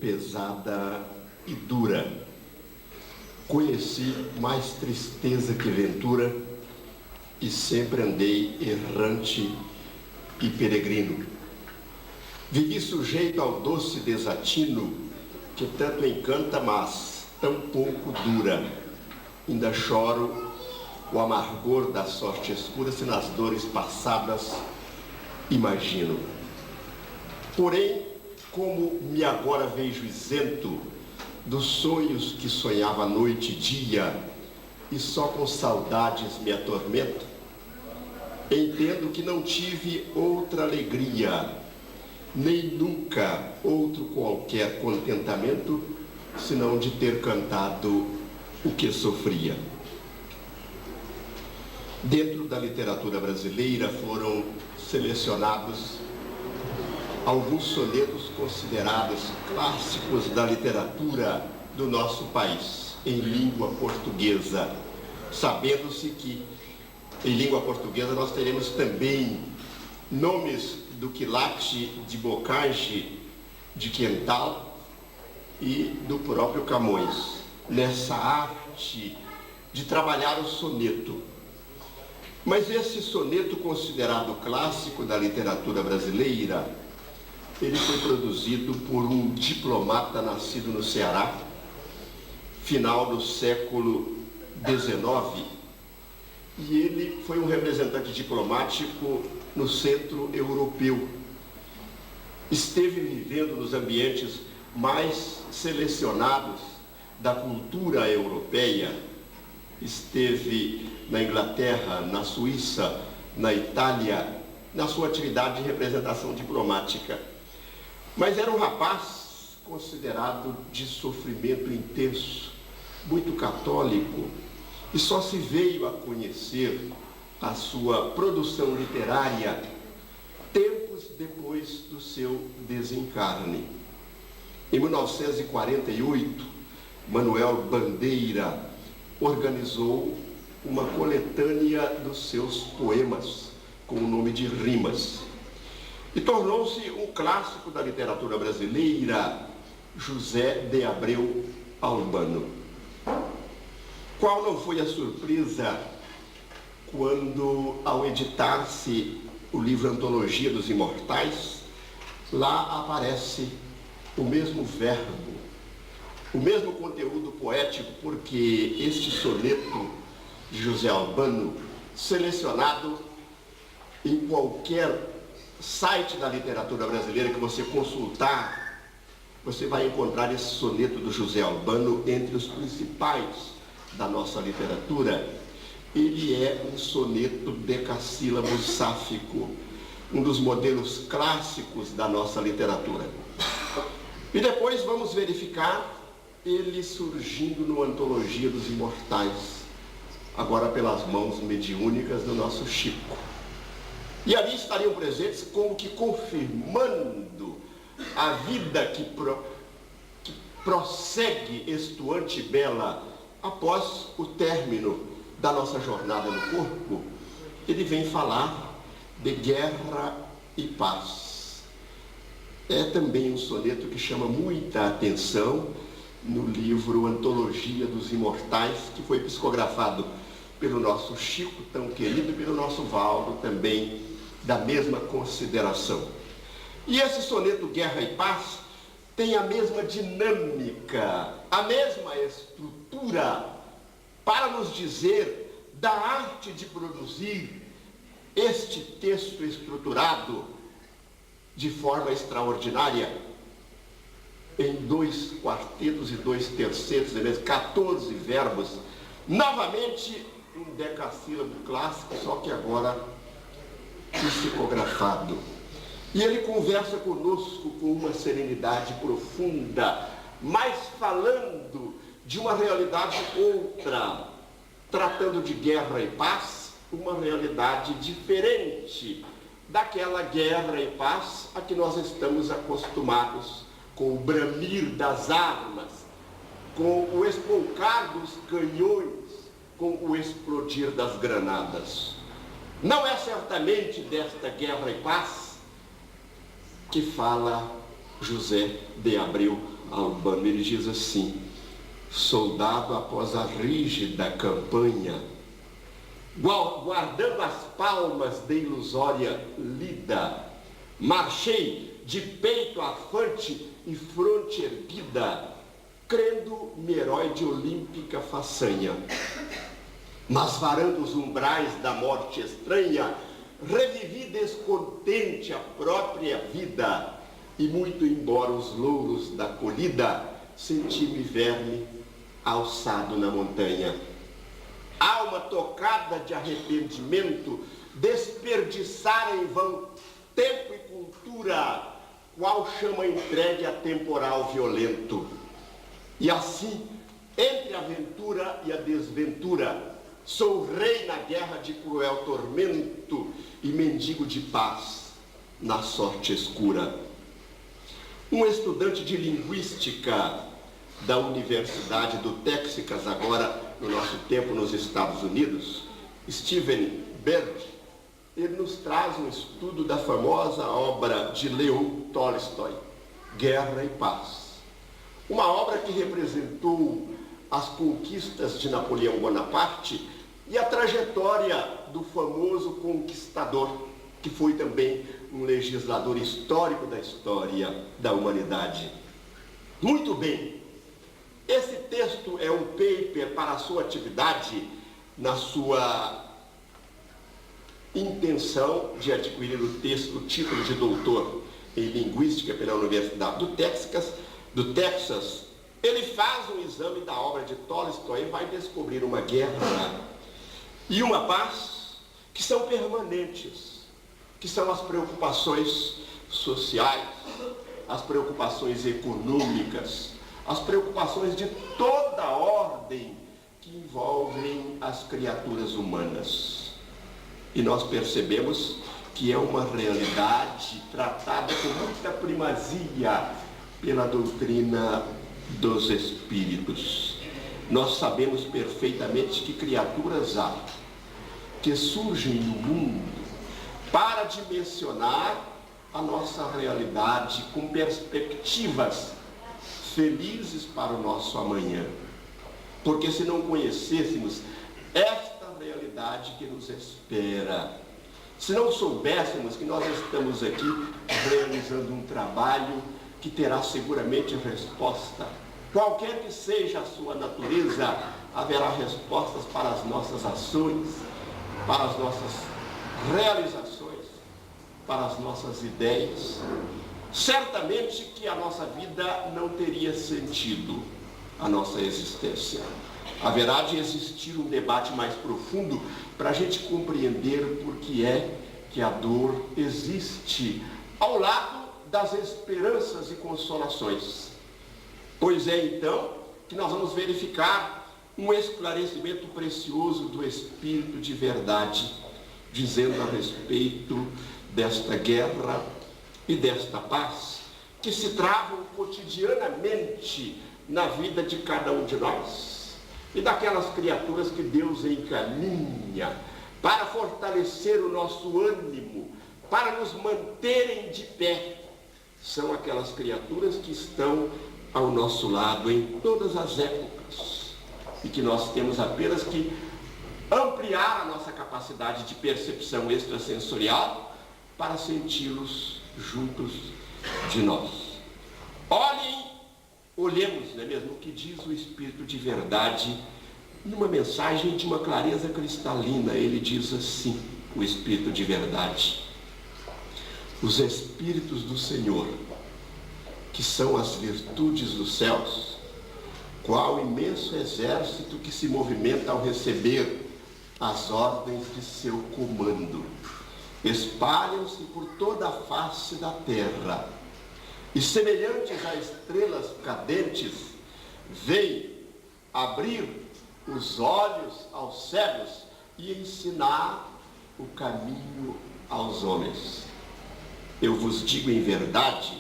pesada e dura. Conheci mais tristeza que ventura e sempre andei errante e peregrino. Vivi sujeito ao doce desatino que tanto encanta, mas tão pouco dura. Ainda choro o amargor da sorte escura se nas dores passadas imagino. Porém, como me agora vejo isento dos sonhos que sonhava noite e dia e só com saudades me atormento, entendo que não tive outra alegria, nem nunca outro qualquer contentamento, senão de ter cantado o que sofria. Dentro da literatura brasileira foram selecionados alguns sonetos considerados clássicos da literatura do nosso país, em língua portuguesa, sabendo-se que em língua portuguesa nós teremos também nomes do quilate de Bocage, de Quental e do próprio Camões, nessa arte de trabalhar o soneto. Mas esse soneto considerado clássico da literatura brasileira, ele foi produzido por um diplomata nascido no Ceará, final do século XIX, e ele foi um representante diplomático no centro europeu. Esteve vivendo nos ambientes mais selecionados da cultura europeia, esteve na Inglaterra, na Suíça, na Itália, na sua atividade de representação diplomática. Mas era um rapaz considerado de sofrimento intenso, muito católico, e só se veio a conhecer a sua produção literária tempos depois do seu desencarne. Em 1948, Manuel Bandeira organizou uma coletânea dos seus poemas com o nome de Rimas. E tornou-se um clássico da literatura brasileira, José de Abreu Albano. Qual não foi a surpresa quando, ao editar-se o livro Antologia dos Imortais, lá aparece o mesmo verbo, o mesmo conteúdo poético, porque este soneto de José Albano, selecionado em qualquer site da literatura brasileira que você consultar, você vai encontrar esse soneto do José Albano entre os principais da nossa literatura. Ele é um soneto decassílabo sáfico, um dos modelos clássicos da nossa literatura. E depois vamos verificar ele surgindo no Antologia dos Imortais, agora pelas mãos mediúnicas do nosso Chico. E ali estariam presentes como que confirmando a vida que prossegue estuante bela após o término da nossa jornada no corpo. Ele vem falar de guerra e paz. É também um soneto que chama muita atenção no livro Antologia dos Imortais, que foi psicografado pelo nosso Chico, tão querido, e pelo nosso Valdo, também da mesma consideração. E esse soneto Guerra e Paz tem a mesma dinâmica, a mesma estrutura para nos dizer da arte de produzir este texto estruturado de forma extraordinária, em 2 quartetos e 2 tercetos, 14 verbos, novamente um decassílabo clássico, só que agora psicografado. E ele conversa conosco com uma serenidade profunda, mas falando de uma realidade outra, tratando de guerra e paz, uma realidade diferente daquela guerra e paz a que nós estamos acostumados, com o bramir das armas, com o espolcar dos canhões, com o explodir das granadas. Não é certamente desta guerra e paz que fala José de Abreu Albano. Ele diz assim: soldado após a rígida campanha, guardando as palmas de ilusória lida, marchei de peito afante e fronte erguida, crendo-me herói de olímpica façanha. Mas varando os umbrais da morte estranha, revivi descontente a própria vida, e muito embora os louros da colhida, senti-me verme alçado na montanha. Alma tocada de arrependimento, desperdiçara em vão tempo e cultura, qual chama entregue a temporal violento. E assim, entre a aventura e a desventura, sou rei na guerra de cruel tormento e mendigo de paz na sorte escura. Um estudante de linguística da Universidade do Texas, agora no nosso tempo nos Estados Unidos, Stephen Bird, ele nos traz um estudo da famosa obra de Leon Tolstói, Guerra e Paz. Uma obra que representou as conquistas de Napoleão Bonaparte e a trajetória do famoso conquistador, que foi também um legislador histórico da história da humanidade. Muito bem, esse texto é um paper para a sua atividade, na sua intenção de adquirir o título de doutor em linguística pela Universidade do Texas. Ele faz um exame da obra de Tolstói e vai descobrir uma guerra e uma paz que são permanentes, que são as preocupações sociais, as preocupações econômicas, as preocupações de toda ordem que envolvem as criaturas humanas. E nós percebemos que é uma realidade tratada com muita primazia pela doutrina dos espíritos. Nós sabemos perfeitamente que criaturas há que surgem no mundo para dimensionar a nossa realidade com perspectivas felizes para o nosso amanhã. Porque se não conhecêssemos esta realidade que nos espera, se não soubéssemos que nós estamos aqui realizando um trabalho que terá seguramente resposta, qualquer que seja a sua natureza, haverá respostas para as nossas ações, para as nossas realizações, para as nossas ideias. Certamente que a nossa vida não teria sentido, a nossa existência. Haverá de existir um debate mais profundo para a gente compreender por que é que a dor existe ao lado das esperanças e consolações. Pois é então que nós vamos verificar um esclarecimento precioso do Espírito de verdade, dizendo a respeito desta guerra e desta paz que se travam cotidianamente na vida de cada um de nós e daquelas criaturas que Deus encaminha para fortalecer o nosso ânimo, para nos manterem de pé. São aquelas criaturas que estão ao nosso lado em todas as épocas e que nós temos apenas que ampliar a nossa capacidade de percepção extrasensorial para senti-los juntos de nós. Olhemos, não é mesmo, o que diz o Espírito de verdade numa mensagem de uma clareza cristalina. Ele diz assim, o Espírito de verdade: os Espíritos do Senhor, que são as virtudes dos céus, qual imenso exército que se movimenta ao receber as ordens de seu comando, espalham-se por toda a face da terra, e semelhantes a estrelas cadentes, vêm abrir os olhos aos cegos e ensinar o caminho aos homens. Eu vos digo em verdade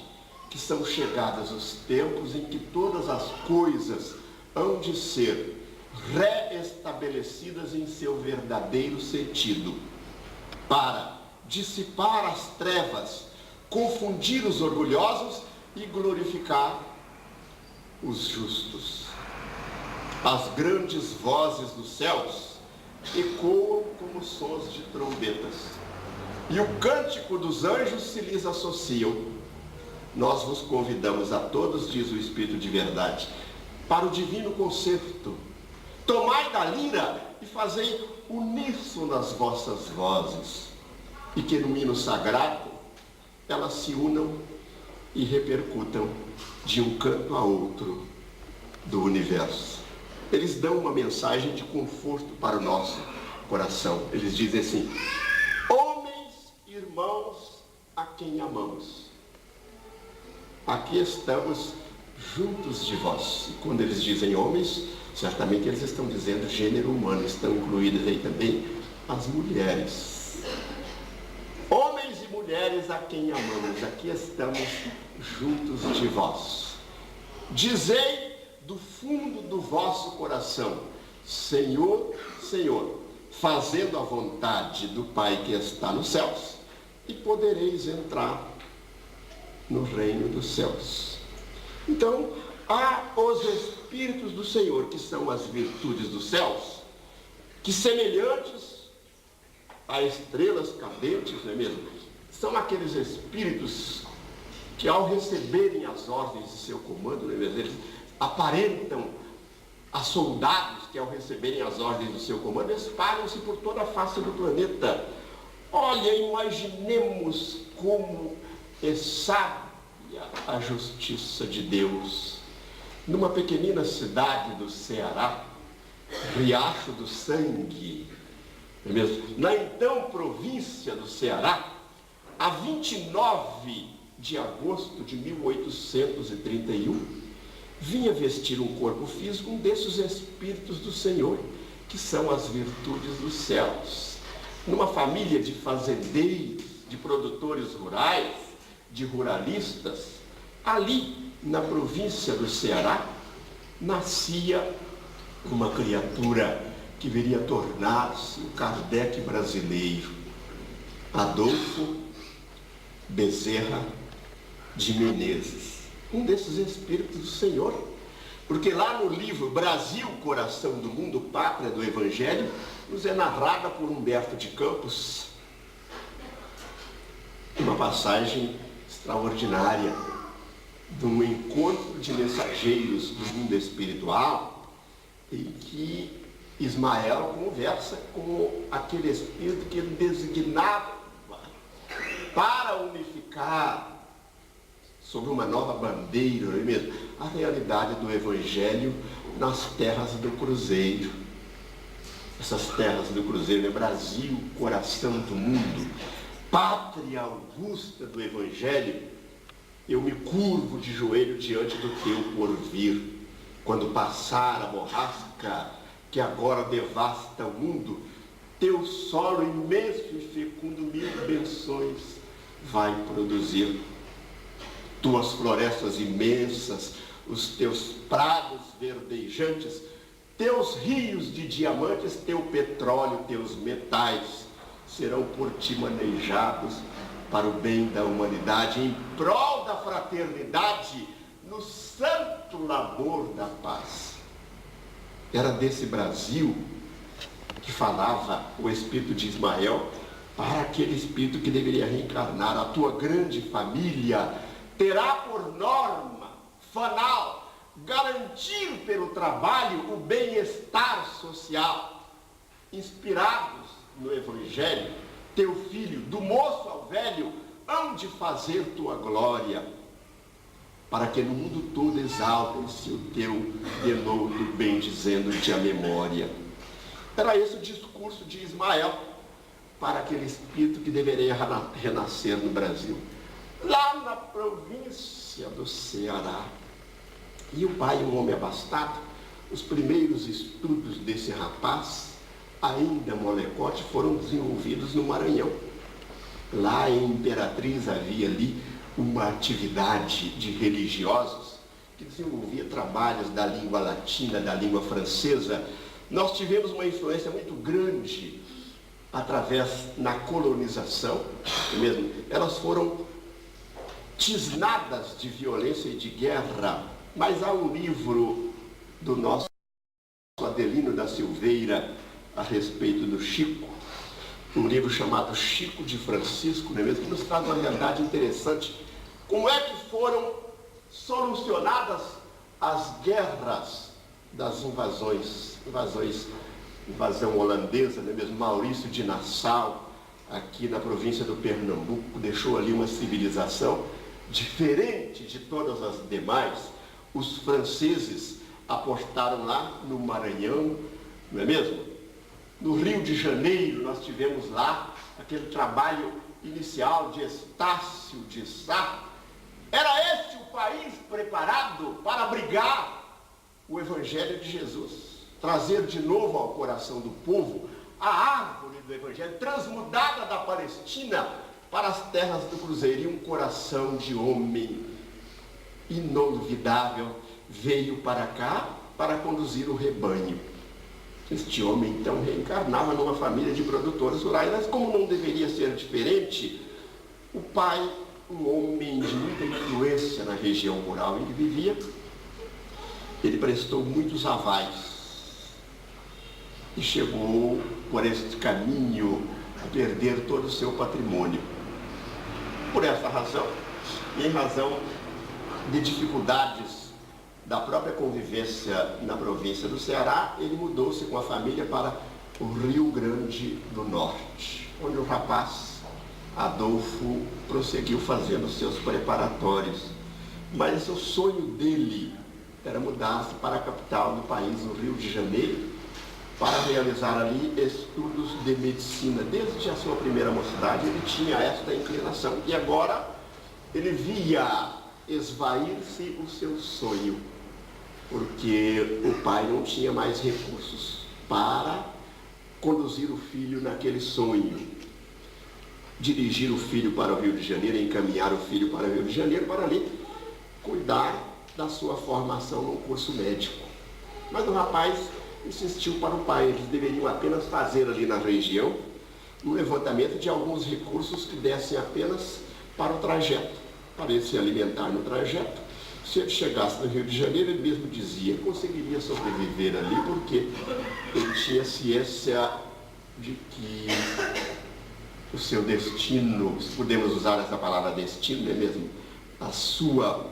que são chegados os tempos em que todas as coisas hão de ser reestabelecidas em seu verdadeiro sentido, para dissipar as trevas, confundir os orgulhosos e glorificar os justos. As grandes vozes dos céus ecoam como sons de trombetas, e o cântico dos anjos se lhes associam. Nós vos convidamos a todos, diz o Espírito de verdade, para o divino concerto. Tomai da lira e fazei uníssono nas vossas vozes, e que no hino sagrado elas se unam e repercutam de um canto a outro do universo. Eles dão uma mensagem de conforto para o nosso coração. Eles dizem assim: homens, irmãos, a quem amamos, aqui estamos juntos de vós. E quando eles dizem homens, certamente eles estão dizendo gênero humano, estão incluídas aí também as mulheres. Homens e mulheres a quem amamos, aqui estamos juntos de vós. Dizei do fundo do vosso coração: Senhor, Senhor, fazendo a vontade do Pai que está nos céus, e podereis entrar no reino dos céus. Então, há os Espíritos do Senhor, que são as virtudes dos céus, que semelhantes a estrelas cadentes, não é mesmo? São aqueles Espíritos que, ao receberem as ordens de seu comando, não é mesmo? Eles aparentam a soldados que, ao receberem as ordens do seu comando, espalham-se por toda a face do planeta. Olha, imaginemos como é sábia a justiça de Deus. Numa pequenina cidade do Ceará, Riacho do Sangue, não é mesmo? Na então província do Ceará, a 29 de agosto de 1831, vinha vestir um corpo físico um desses Espíritos do Senhor, que são as virtudes dos céus. Numa família de fazendeiros, de produtores rurais, de ruralistas, ali na província do Ceará, nascia uma criatura que viria a tornar-se o Kardec brasileiro, Adolfo Bezerra de Menezes, um desses Espíritos do Senhor. Porque lá no livro Brasil, Coração do Mundo, Pátria do Evangelho, nos é narrada por Humberto de Campos uma passagem extraordinária de um encontro de mensageiros do mundo espiritual, em que Ismael conversa com aquele Espírito que ele designava para unificar sobre uma nova bandeira, não é mesmo? A realidade do Evangelho nas terras do Cruzeiro. Essas terras do Cruzeiro é Brasil, coração do mundo, pátria augusta do Evangelho. Eu me curvo de joelho diante do teu porvir, quando passar a borrasca que agora devasta o mundo, teu solo imenso e fecundo 1000 benções vai produzir. Tuas florestas imensas, os teus prados verdejantes, teus rios de diamantes, teu petróleo, teus metais serão por ti manejados para o bem da humanidade, em prol da fraternidade, no santo labor da paz. Era desse Brasil que falava o Espírito de Ismael para aquele Espírito que deveria reencarnar. A tua grande família terá por norma fanal garantir pelo trabalho o bem-estar social. Inspirados no Evangelho, teu filho, do moço ao velho, hão de fazer tua glória, para que no mundo todo exaltem-se o teu denodo bem-dizendo-te a memória. Era esse o discurso de Ismael para aquele Espírito que deveria renascer no Brasil, lá na província do Ceará. E o pai, um homem abastado, os primeiros estudos desse rapaz, ainda molecote, foram desenvolvidos no Maranhão. Lá em Imperatriz havia ali uma atividade de religiosos que desenvolvia trabalhos da língua latina, da língua francesa. Nós tivemos uma influência muito grande através na colonização, mesmo. Elas foram tisnadas de violência e de guerra Mas há um livro do nosso Adelino da Silveira a respeito do Chico, um livro chamado Chico de Francisco, não é mesmo? Que nos traz uma realidade interessante. Como é que foram solucionadas as guerras das invasão holandesa, não é mesmo? Maurício de Nassau, aqui na província do Pernambuco, deixou ali uma civilização diferente de todas as demais. Os franceses apostaram lá no Maranhão, não é mesmo? No Rio de Janeiro, nós tivemos lá aquele trabalho inicial de Estácio de Sá. Era este o país preparado para abrigar o Evangelho de Jesus, trazer de novo ao coração do povo a árvore do Evangelho, transmudada da Palestina para as terras do Cruzeiro. E um coração de homem inolvidável veio para cá para conduzir o rebanho. Este homem, então, reencarnava numa família de produtores rurais, mas como não deveria ser diferente, o pai, um homem de muita influência na região rural em que vivia, ele prestou muitos avais e chegou, por este caminho, a perder todo o seu patrimônio. Por essa razão, e em razão de dificuldades da própria convivência na província do Ceará, ele mudou-se com a família para o Rio Grande do Norte, onde o rapaz Adolfo prosseguiu fazendo seus preparatórios. Mas o sonho dele era mudar-se para a capital do país, o Rio de Janeiro, para realizar ali estudos de medicina. Desde a sua primeira mocidade ele tinha esta inclinação e agora ele via esvair-se o seu sonho, porque o pai não tinha mais recursos para conduzir o filho naquele sonho, dirigir o filho para o Rio de Janeiro, encaminhar o filho para o Rio de Janeiro, para ali cuidar da sua formação no curso médico. Mas o rapaz insistiu para o pai, eles deveriam apenas fazer ali na região um levantamento de alguns recursos que dessem apenas para o trajeto, para ele se alimentar no trajeto. Se ele chegasse no Rio de Janeiro, ele mesmo dizia, conseguiria sobreviver ali, porque ele tinha ciência de que o seu destino, se podemos usar essa palavra destino, não é mesmo? A sua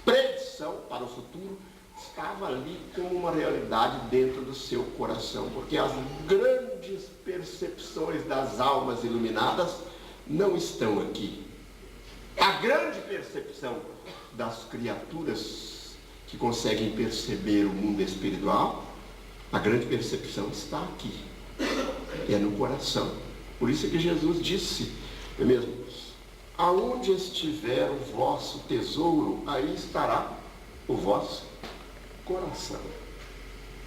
predição para o futuro estava ali como uma realidade dentro do seu coração, porque as grandes percepções das almas iluminadas não estão aqui. A grande percepção das criaturas que conseguem perceber o mundo espiritual, a grande percepção está aqui, é no coração. Por isso é que Jesus disse, não é mesmo? Aonde estiver o vosso tesouro, aí estará o vosso coração.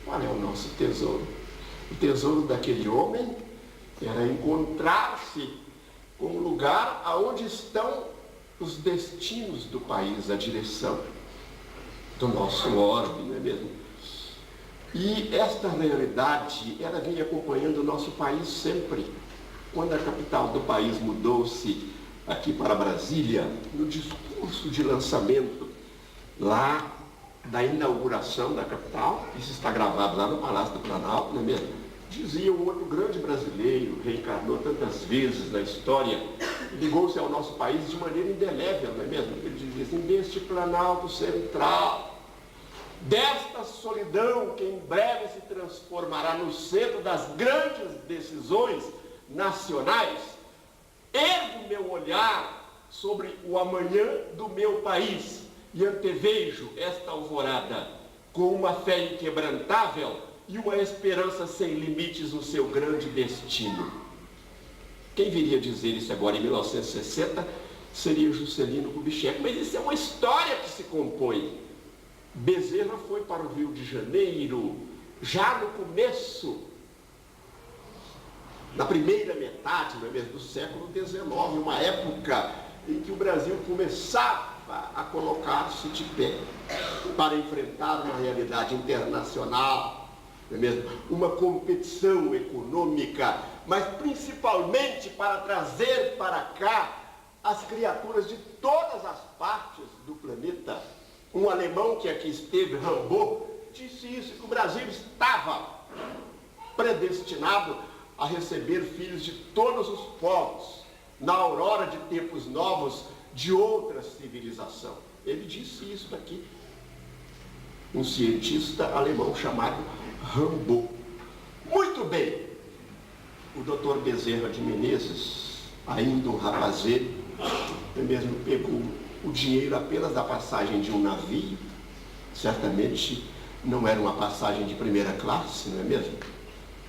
Qual é o nosso tesouro? O tesouro daquele homem era encontrar-se com um lugar aonde estão os destinos do país, a direção do nosso orbe, não é mesmo? E esta realidade, ela vem acompanhando o nosso país sempre. Quando a capital do país mudou-se aqui para Brasília, no discurso de lançamento lá da inauguração da capital, isso está gravado lá no Palácio do Planalto, não é mesmo? Dizia um outro grande brasileiro, reencarnou tantas vezes na história, ligou-se ao nosso país de maneira indelével, não é mesmo? Ele dizia assim, deste Planalto Central, desta solidão que em breve se transformará no centro das grandes decisões nacionais, ergo meu olhar sobre o amanhã do meu país e antevejo esta alvorada com uma fé inquebrantável e uma esperança sem limites no seu grande destino. Quem viria dizer isso agora em 1960 seria Juscelino Kubitschek, mas isso é uma história que se compõe. Bezerra foi para o Rio de Janeiro já no começo, na primeira metade, não é mesmo, do século XIX, uma época em que o Brasil começava a colocar-se de pé para enfrentar uma realidade internacional, não é mesmo? Uma competição econômica, mas principalmente para trazer para cá as criaturas de todas as partes do planeta Um alemão que aqui esteve, Rimbaud, disse isso, que o Brasil estava predestinado a receber filhos de todos os povos, na aurora de tempos novos, de outra civilização. Ele disse isso daqui. Um cientista alemão chamado Rimbaud. Muito bem. O doutor Bezerra de Menezes, ainda um rapazeiro, mesmo pegou o dinheiro apenas da passagem de um navio. Certamente não era uma passagem de primeira classe, não é mesmo?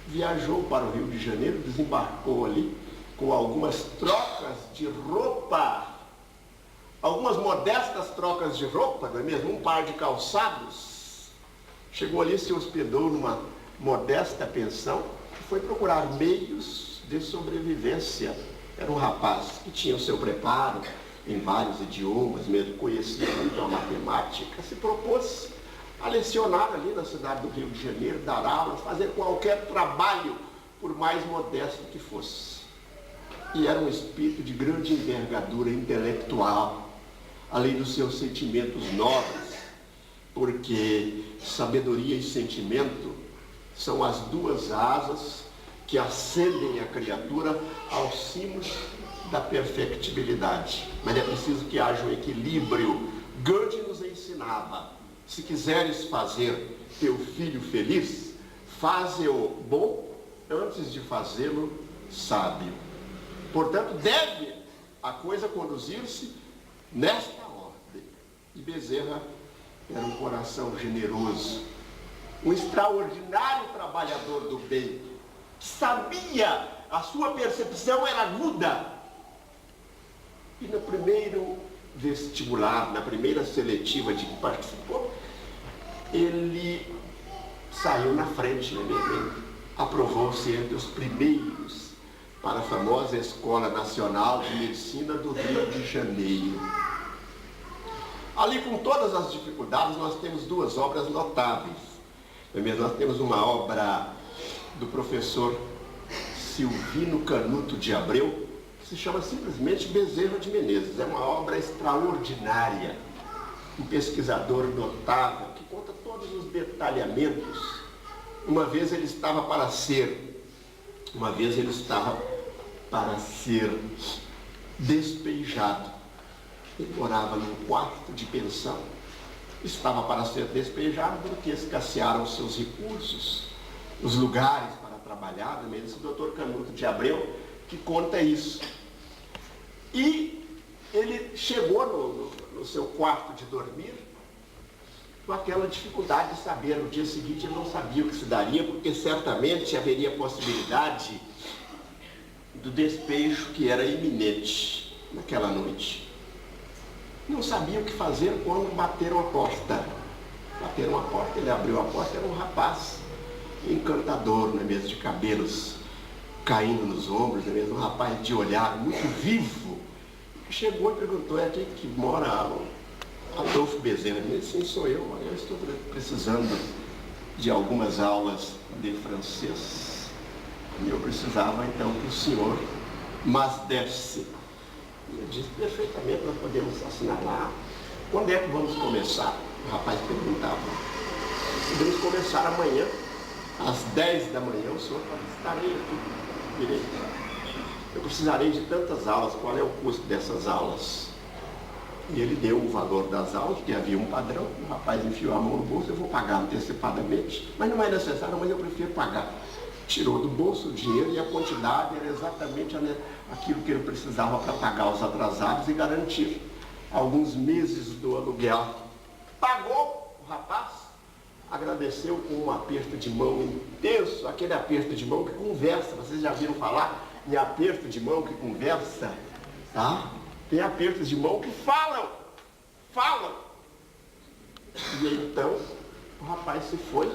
Viajou para o Rio de Janeiro, desembarcou ali com algumas trocas de roupa, algumas modestas trocas de roupa, não é mesmo? Um par de calçados. Chegou ali, se hospedou numa modesta pensão e foi procurar meios de sobrevivência. Era um rapaz que tinha o seu preparo em vários idiomas, mesmo conhecia muito a matemática, se propôs a lecionar ali na cidade do Rio de Janeiro, dar aulas, fazer qualquer trabalho, por mais modesto que fosse. E era um espírito de grande envergadura intelectual, além dos seus sentimentos nobres, porque sabedoria e sentimento são as duas asas que ascendem a criatura aos cimos da perfectibilidade. Mas é preciso que haja um equilíbrio. Gandhi nos ensinava: se quiseres fazer teu filho feliz, faze-o bom antes de fazê-lo sábio. Portanto, deve a coisa conduzir-se nesta ordem. E Bezerra era um coração generoso, um extraordinário trabalhador do bem, que sabia, a sua percepção era aguda. E no primeiro vestibular, na primeira seletiva de que participou, ele saiu na frente, ele aprovou-se entre os primeiros para a famosa Escola Nacional de Medicina do Rio de Janeiro. Ali, com todas as dificuldades, nós temos duas obras notáveis. Nós temos uma obra do professor Silvino Canuto de Abreu, que se chama simplesmente Bezerra de Menezes. É uma obra extraordinária, um pesquisador notável, que conta todos os detalhamentos. Uma vez ele estava para ser despejado. Ele morava num quarto de pensão. Estava para ser despejado porque escassearam os seus recursos, os lugares para trabalhar. Esse doutor Canuto de Abreu que conta isso. E ele chegou no seu quarto de dormir com aquela dificuldade de saber. No dia seguinte ele não sabia o que se daria, porque certamente haveria possibilidade do despejo que era iminente naquela noite. Não sabia o que fazer quando bateram a porta. Bateram a porta, ele abriu a porta, era um rapaz encantador, não é mesmo, de cabelos caindo nos ombros, não é mesmo, um rapaz de olhar muito vivo. Chegou e perguntou: é aqui que mora Adolfo Bezerra? Ele disse: sim, sou eu estou precisando de algumas aulas de francês. E eu precisava então que o senhor mas desse. Eu disse: perfeitamente, nós podemos assinar lá. Quando é que vamos começar? O rapaz perguntava. Podemos começar amanhã, às 10 da manhã, o senhor estarei aqui direito. Eu precisarei de tantas aulas, qual é o custo dessas aulas? E ele deu o valor das aulas, que havia um padrão. O rapaz enfiou a mão no bolso: eu vou pagar antecipadamente, mas não é necessário, mas eu prefiro pagar. Tirou do bolso o dinheiro e a quantidade era exatamente aquilo que ele precisava para pagar os atrasados e garantir alguns meses do aluguel. Pagou o rapaz, agradeceu com um aperto de mão intenso, aquele aperto de mão que conversa. Vocês já viram falar em aperto de mão que conversa? Tá? Tem apertos de mão que falam. E então o rapaz se foi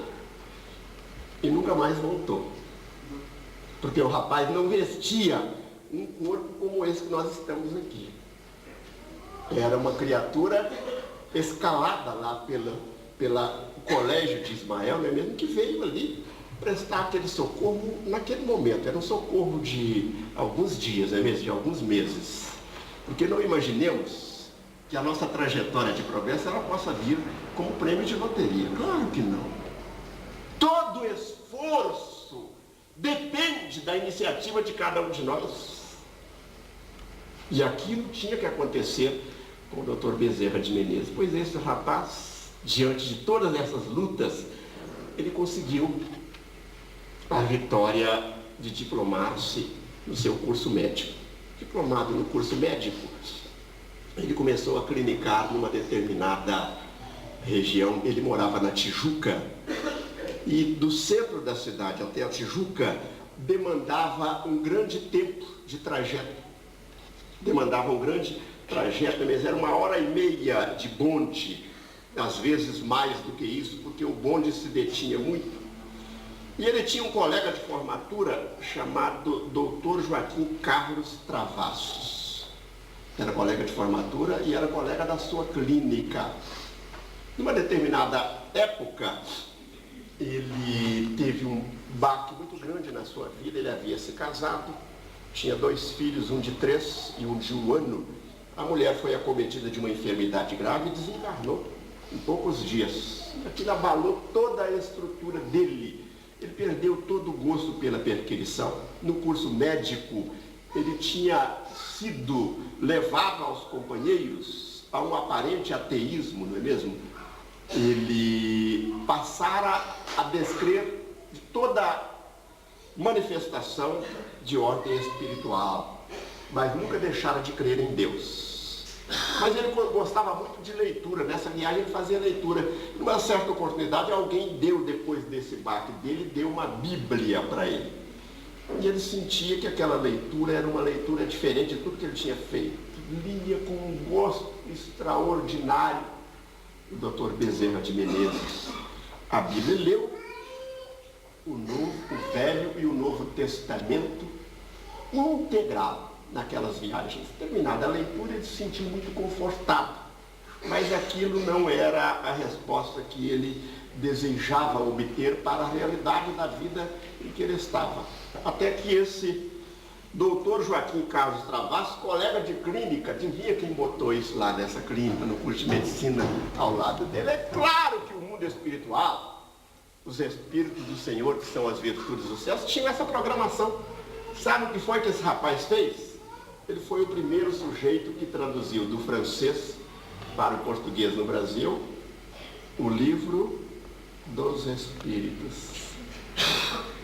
e nunca mais voltou. Porque o rapaz não vestia um corpo como esse que nós estamos aqui. Era uma criatura escalada lá pela colégio de Ismael, não é mesmo, que veio ali prestar aquele socorro naquele momento. Era um socorro de alguns dias, não é mesmo, de alguns meses. Porque não imaginemos que a nossa trajetória de progresso ela possa vir como prêmio de loteria. Claro que não. Todo esforço depende da iniciativa de cada um de nós. E aquilo tinha que acontecer com o Dr. Bezerra de Menezes, pois esse rapaz, diante de todas essas lutas, ele conseguiu a vitória de diplomar-se no seu curso médico. Diplomado no curso médico, ele começou a clinicar numa determinada região. Ele morava na Tijuca, e do centro da cidade até a Tijuca demandava um grande tempo de trajeto. Demandava um grande trajeto, mas era 1h30 de bonde, às vezes mais do que isso, porque o bonde se detinha muito. E ele tinha um colega de formatura chamado Dr. Joaquim Carlos Travassos. Era colega de formatura e era colega da sua clínica. Numa determinada época, ele teve um baque muito grande na sua vida. Ele havia se casado, tinha 2 filhos, um de 3 e um de 1 ano. A mulher foi acometida de uma enfermidade grave e desencarnou em poucos dias. Aquilo abalou toda a estrutura dele. Ele perdeu todo o gosto pela perquisição. No curso médico, ele tinha sido levado aos companheiros a um aparente ateísmo, não é mesmo? Ele passara a descrer de toda manifestação de ordem espiritual, mas nunca deixara de crer em Deus. Mas ele gostava muito de leitura. Nessa viagem ele fazia leitura. Numa certa oportunidade, alguém deu, depois desse baque dele, deu uma Bíblia para ele. E ele sentia que aquela leitura era uma leitura diferente de tudo que ele tinha feito. Lia com um gosto extraordinário o Dr. Bezerra de Menezes. A Bíblia leu o Velho e o Novo Testamento integral naquelas viagens. Terminada a leitura, ele se sentiu muito confortado, mas aquilo não era a resposta que ele desejava obter para a realidade da vida em que ele estava. Até que esse doutor Joaquim Carlos Travassos, colega de clínica, adivinha quem botou isso lá nessa clínica, no curso de medicina ao lado dele? É claro que o mundo espiritual, os espíritos do Senhor, que são as virtudes dos céus, tinham essa programação. Sabe o que foi que esse rapaz fez? Ele foi o primeiro sujeito que traduziu do francês para o português no Brasil o livro dos Espíritos.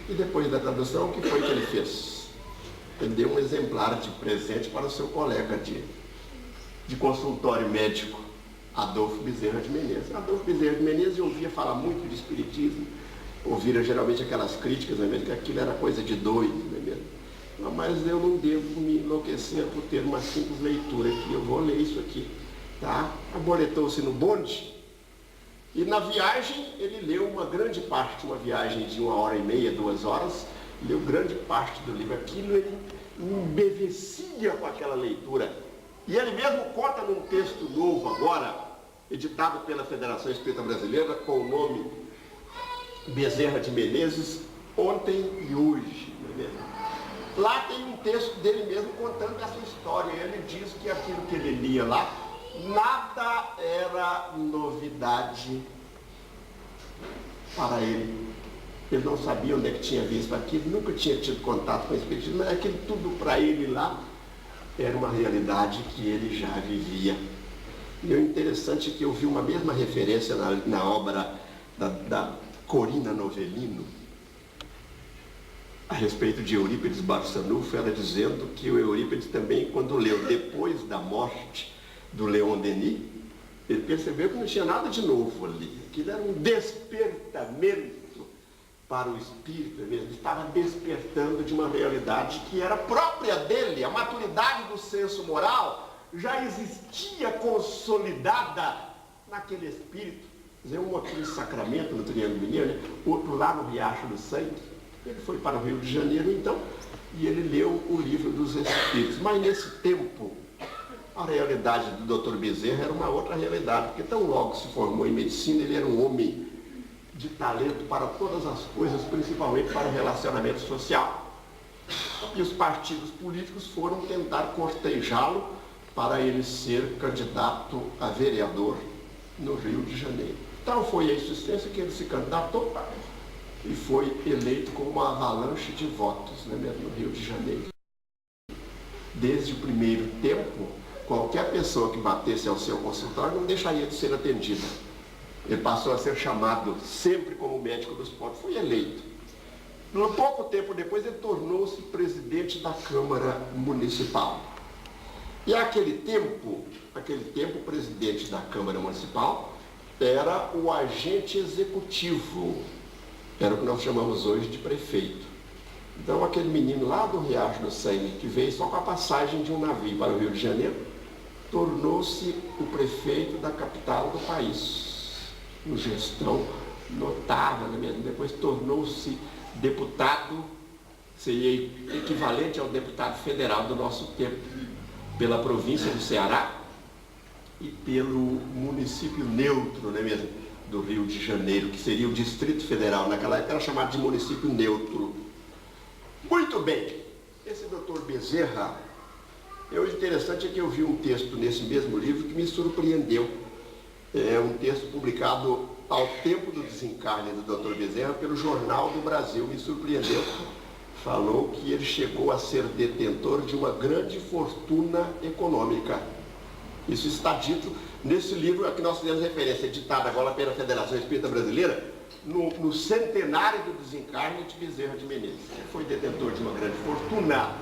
E depois da tradução, o que foi que ele fez? Ele deu um exemplar de presente para o seu colega de consultório médico, Adolfo Bezerra de Menezes. Adolfo Bezerra de Menezes ouvia falar muito de espiritismo, ouvia geralmente aquelas críticas, não é mesmo? Que aquilo era coisa de doido, não é mesmo? Mas eu não devo me enlouquecer por ter uma simples leitura aqui, eu vou ler isso aqui, tá? Aboletou-se no bonde, e na viagem ele leu uma grande parte, uma viagem de 1h30, 2 horas, leu grande parte do livro. Aquilo ele embevecia com aquela leitura. E ele mesmo conta num texto novo agora, editado pela Federação Espírita Brasileira, com o nome Bezerra de Menezes, Ontem e Hoje, não é mesmo? Lá tem um texto dele mesmo contando essa história. Ele diz que aquilo que ele lia lá, nada era novidade para ele. Ele não sabia onde é que tinha visto aquilo, nunca tinha tido contato com o espiritismo, mas aquilo tudo para ele lá era uma realidade que ele já vivia. E o interessante é que eu vi uma mesma referência na obra da Corina Novellino, a respeito de Eurípides Barçanufo, ela dizendo que o Eurípides também, quando leu depois da morte do Leon Denis, ele percebeu que não tinha nada de novo ali. Aquilo era um despertamento para o espírito mesmo. Estava despertando de uma realidade que era própria dele. A maturidade do senso moral já existia consolidada naquele espírito. Quer dizer, um aqui em Sacramento, no Triângulo Mineiro, outro lá no Riacho do Sangue. Ele foi para o Rio de Janeiro, então, e ele leu o Livro dos Espíritos. Mas nesse tempo, a realidade do Dr. Bezerra era uma outra realidade, porque tão logo se formou em medicina, ele era um homem de talento para todas as coisas, principalmente para o relacionamento social. E os partidos políticos foram tentar cortejá-lo para ele ser candidato a vereador no Rio de Janeiro. Tal foi a insistência que ele se candidatou e foi eleito com uma avalanche de votos, né, mesmo no Rio de Janeiro. Desde o primeiro tempo, qualquer pessoa que batesse ao seu consultório não deixaria de ser atendida. Ele passou a ser chamado sempre como médico dos pobres, foi eleito. Pouco tempo depois ele tornou-se presidente da Câmara Municipal. E aquele tempo, o presidente da Câmara Municipal era o agente executivo, era o que nós chamamos hoje de prefeito. Então aquele menino lá do Riacho do Sangue, que veio só com a passagem de um navio para o Rio de Janeiro, tornou-se o prefeito da capital do país. Uma gestão notável, né mesmo? Depois tornou-se deputado, seria equivalente ao deputado federal do nosso tempo, pela província do Ceará e pelo município neutro, não é mesmo, do Rio de Janeiro, que seria o Distrito Federal. Naquela época era chamado de município neutro. Muito bem, esse doutor Bezerra, o interessante é que eu vi um texto nesse mesmo livro que me surpreendeu. É um texto publicado ao tempo do desencarne do doutor Bezerra pelo Jornal do Brasil, me surpreendeu. Falou que ele chegou a ser detentor de uma grande fortuna econômica. Isso está dito nesse livro a que nós fizemos referência, editado agora pela Federação Espírita Brasileira, no centenário do desencarne de Bezerra de Menezes. Ele foi detentor de uma grande fortuna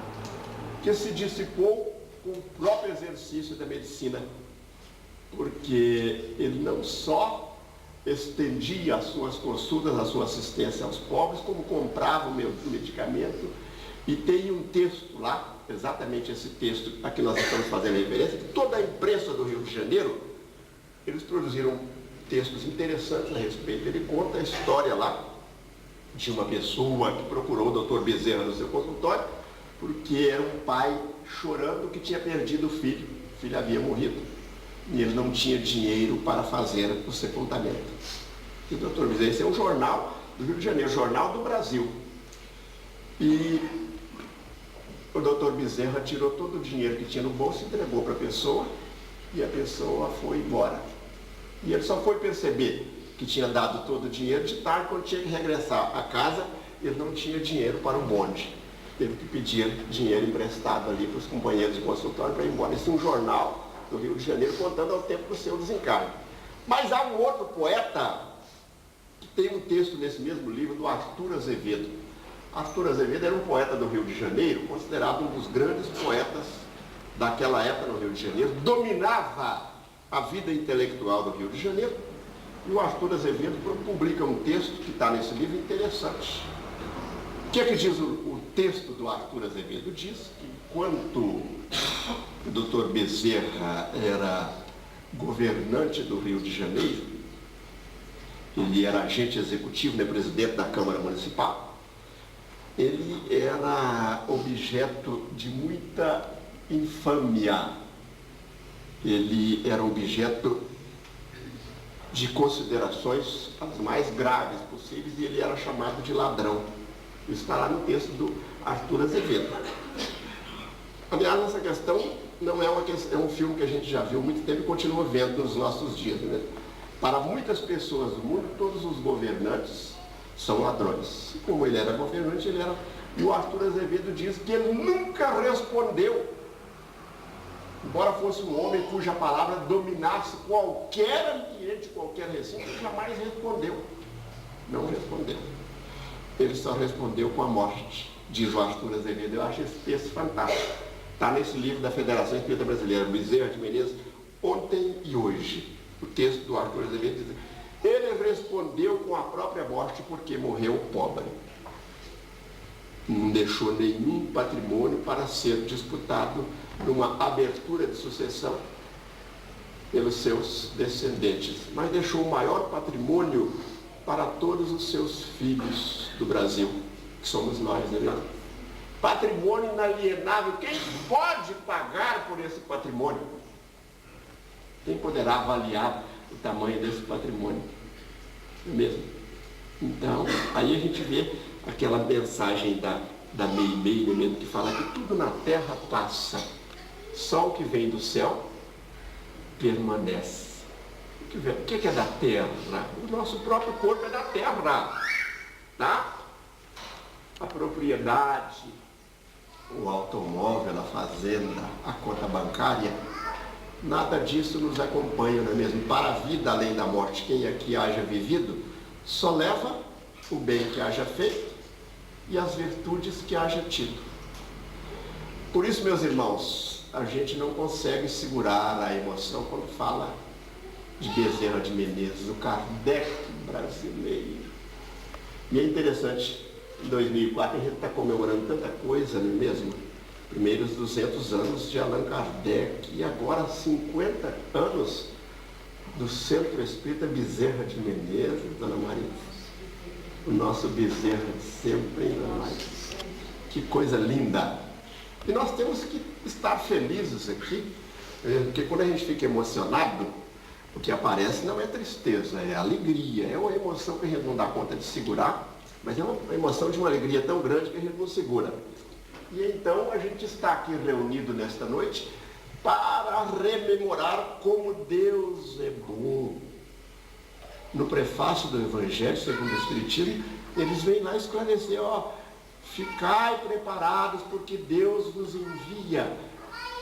que se dissipou com o próprio exercício da medicina, porque ele não só estendia as suas consultas, a sua assistência aos pobres, como comprava o medicamento. E tem um texto lá, exatamente esse texto a que nós estamos fazendo referência, que toda a imprensa do Rio de Janeiro, eles produziram textos interessantes a respeito. Ele conta a história lá de uma pessoa que procurou o doutor Bezerra no seu consultório, porque era um pai chorando que tinha perdido o filho havia morrido, e ele não tinha dinheiro para fazer o sepultamento. E o doutor Bezerra, esse é um jornal do Rio de Janeiro, Jornal do Brasil. E o doutor Bezerra tirou todo o dinheiro que tinha no bolso, entregou para a pessoa, e a pessoa foi embora. E ele só foi perceber que tinha dado todo o dinheiro de tarde, quando tinha que regressar a casa, ele não tinha dinheiro para o bonde. Teve que pedir dinheiro emprestado ali para os companheiros de consultório para ir embora. Esse é um jornal do Rio de Janeiro contando ao tempo do seu desencarne. Mas há um outro poeta que tem um texto nesse mesmo livro, do Arthur Azevedo. Arthur Azevedo era um poeta do Rio de Janeiro, considerado um dos grandes poetas daquela época no Rio de Janeiro, dominava a vida intelectual do Rio de Janeiro. E o Arthur Azevedo publica um texto que está nesse livro interessante. O que é que diz o texto do Arthur Azevedo? Diz que enquanto o doutor Bezerra era governante do Rio de Janeiro, ele era agente executivo, né, presidente da Câmara Municipal, ele era objeto de muita infâmia, ele era objeto de considerações as mais graves possíveis, e ele era chamado de ladrão. Isso está lá no texto do Arthur Azevedo. Aliás, essa questão não é uma questão, é um filme que a gente já viu há muito tempo e continua vendo nos nossos dias, né? Para muitas pessoas do mundo, todos os governantes são ladrões. Como ele era governante, ele era... E o Arthur Azevedo diz que ele nunca respondeu, embora fosse um homem cuja palavra dominasse qualquer ambiente, qualquer recinto, ele jamais respondeu. Não respondeu. Ele só respondeu com a morte, diz o Arthur Azevedo. Eu acho esse texto fantástico. Está nesse livro da Federação Espírita Brasileira, Bezerra de Menezes, Ontem e Hoje. O texto do Arthur Azevedo diz: ele respondeu com a própria morte porque morreu pobre. Não deixou nenhum patrimônio para ser disputado numa abertura de sucessão pelos seus descendentes, mas deixou o maior patrimônio para todos os seus filhos do Brasil, que somos nós, né? Patrimônio inalienável. Quem pode pagar por esse patrimônio? Quem poderá avaliar o tamanho desse patrimônio? Não é mesmo? Então, aí a gente vê aquela mensagem da Meimei, mesmo, que fala que tudo na terra passa, Só o que vem do céu permanece. O que é da terra? O nosso próprio corpo é da terra, tá? A propriedade, o automóvel, a fazenda, a conta bancária, nada disso nos acompanha, não é mesmo? Para a vida além da morte, quem aqui haja vivido, só leva o bem que haja feito e as virtudes que haja tido. Por isso, meus irmãos, a gente não consegue segurar a emoção quando fala de Bezerra de Menezes, o Kardec brasileiro. E é interessante, em 2004 a gente está comemorando tanta coisa, não é mesmo? Primeiros 200 anos de Allan Kardec e agora 50 anos do Centro Espírita Bezerra de Menezes, Dona Maria. O nosso Bezerra de sempre, hein, Dona Maria? Que coisa linda! E nós temos que estar felizes aqui, porque quando a gente fica emocionado, o que aparece não é tristeza, é alegria, é uma emoção que a gente não dá conta de segurar, mas é uma emoção de uma alegria tão grande que a gente não segura. E então a gente está aqui reunido nesta noite para rememorar como Deus é bom. No prefácio do Evangelho segundo o Espiritismo, eles vêm lá esclarecer, ficai preparados porque Deus vos envia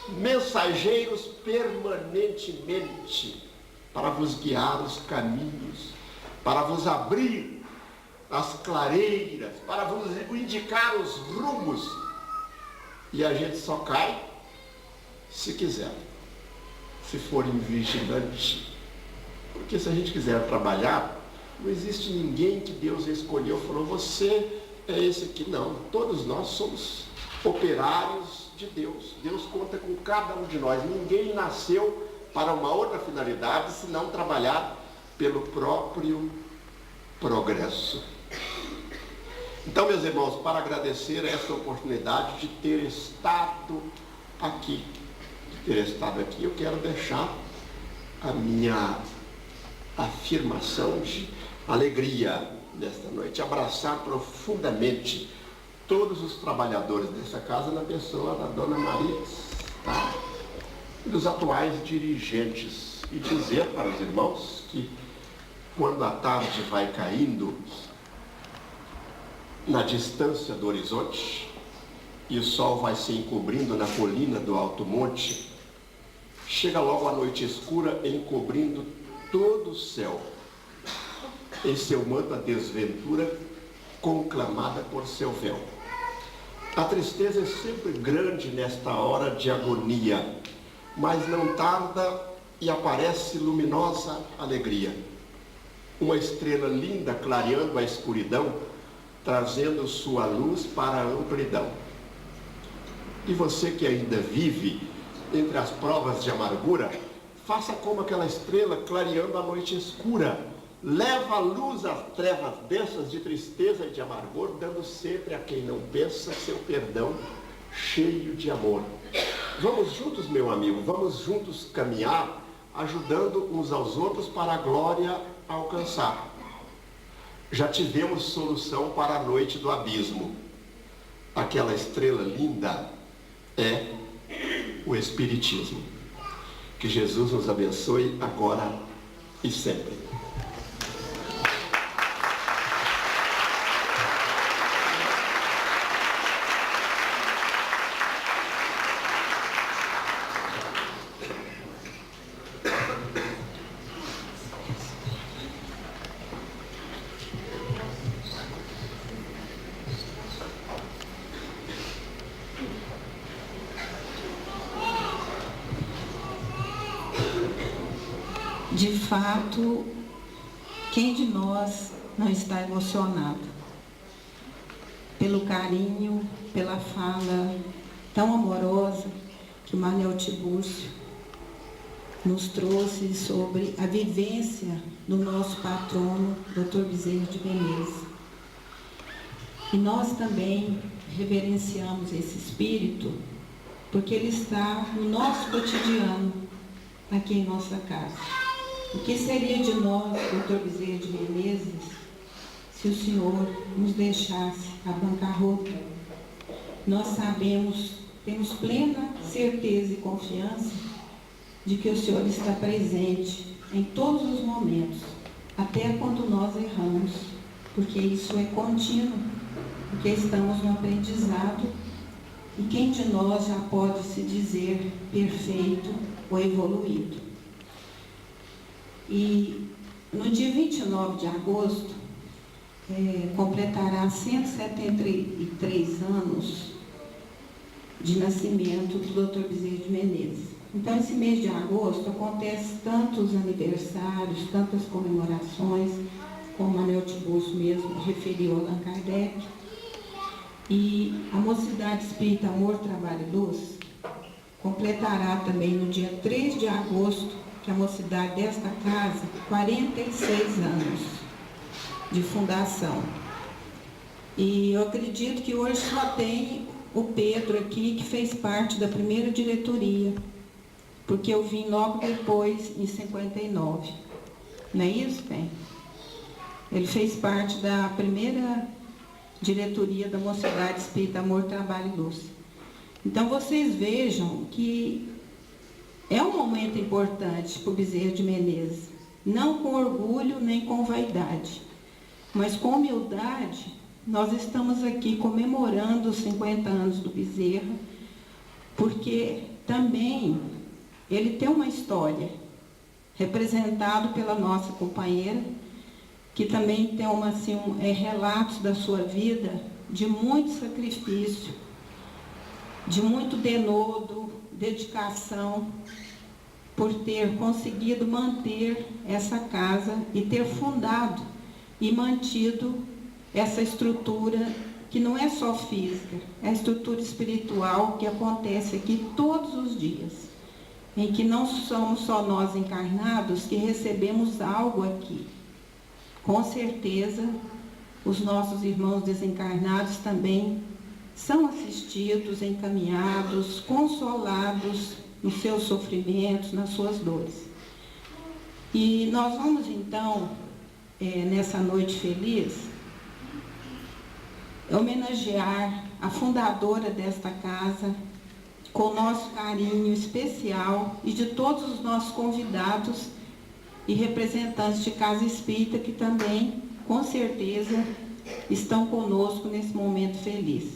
mensageiros permanentemente para vos guiar os caminhos, para vos abrir as clareiras, para vos indicar os rumos. E a gente só cai se quiser, se for invigilante. Porque se a gente quiser trabalhar, não existe ninguém que Deus escolheu e falou, você é esse aqui. Não, todos nós somos operários de Deus. Deus conta com cada um de nós. Ninguém nasceu para uma outra finalidade, senão trabalhar pelo próprio progresso. Então, meus irmãos, para agradecer essa oportunidade de ter estado aqui, eu quero deixar a minha afirmação de alegria nesta noite, abraçar profundamente todos os trabalhadores dessa casa na pessoa da Dona Maria, tá? E dos atuais dirigentes, e dizer para os irmãos que quando a tarde vai caindo na distância do horizonte e o sol vai se encobrindo na colina do Alto Monte, chega logo a noite escura encobrindo todo o céu, em seu manto a desventura conclamada por seu véu. A tristeza é sempre grande nesta hora de agonia, mas não tarda e aparece luminosa alegria. Uma estrela linda clareando a escuridão, trazendo sua luz para a amplidão. E você que ainda vive entre as provas de amargura, faça como aquela estrela clareando a noite escura. Leva a luz às trevas densas de tristeza e de amargor, dando sempre a quem não pensa seu perdão cheio de amor. Vamos juntos, meu amigo, vamos juntos caminhar, ajudando uns aos outros para a glória alcançar. Já tivemos solução para a noite do abismo. Aquela estrela linda é o Espiritismo. Que Jesus nos abençoe agora e sempre. De fato, quem de nós não está emocionado pelo carinho, pela fala tão amorosa que Manuel Tibúrcio nos trouxe sobre a vivência do nosso patrono, Dr. Bezerra de Menezes. E nós também reverenciamos esse espírito porque ele está no nosso cotidiano, aqui em nossa casa. O que seria de nós, Dr. Bezerra de Menezes, se o Senhor nos deixasse a bancarrota? Nós sabemos temos plena certeza e confiança de que o Senhor está presente em todos os momentos, até quando nós erramos, porque isso é contínuo, porque estamos no aprendizado, e quem de nós já pode se dizer perfeito ou evoluído? E no dia 29 de agosto, completará 173 anos de nascimento do Dr. Bezerra de Menezes. Então, esse mês de agosto acontece tantos aniversários, tantas comemorações, como a Manuel Tiburcio mesmo referiu a Allan Kardec. E a Mocidade Espírita Amor, Trabalho e Luz completará também no dia 3 de agosto, que a mocidade desta casa, 46 anos de fundação. E eu acredito que hoje só tem o Pedro aqui, que fez parte da primeira diretoria, porque eu vim logo depois, em 59. Não é isso, tem? Ele fez parte da primeira diretoria da Mocidade Espírita Amor, Trabalho e Luz. Então, vocês vejam que é um momento importante para o Bezerra de Menezes, não com orgulho nem com vaidade, mas com humildade. Nós estamos aqui comemorando os 50 anos do Bezerra, porque também ele tem uma história, representado pela nossa companheira, que também tem relatos da sua vida de muito sacrifício, de muito denodo, dedicação, por ter conseguido manter essa casa e ter fundado e mantido essa estrutura que não é só física, é a estrutura espiritual que acontece aqui todos os dias, em que não somos só nós encarnados que recebemos algo aqui. Com certeza, os nossos irmãos desencarnados também são assistidos, encaminhados, consolados nos seus sofrimentos, nas suas dores. E nós vamos então, nessa noite feliz, homenagear a fundadora desta casa, com o nosso carinho especial e de todos os nossos convidados e representantes de Casa Espírita, que também, com certeza, estão conosco nesse momento feliz.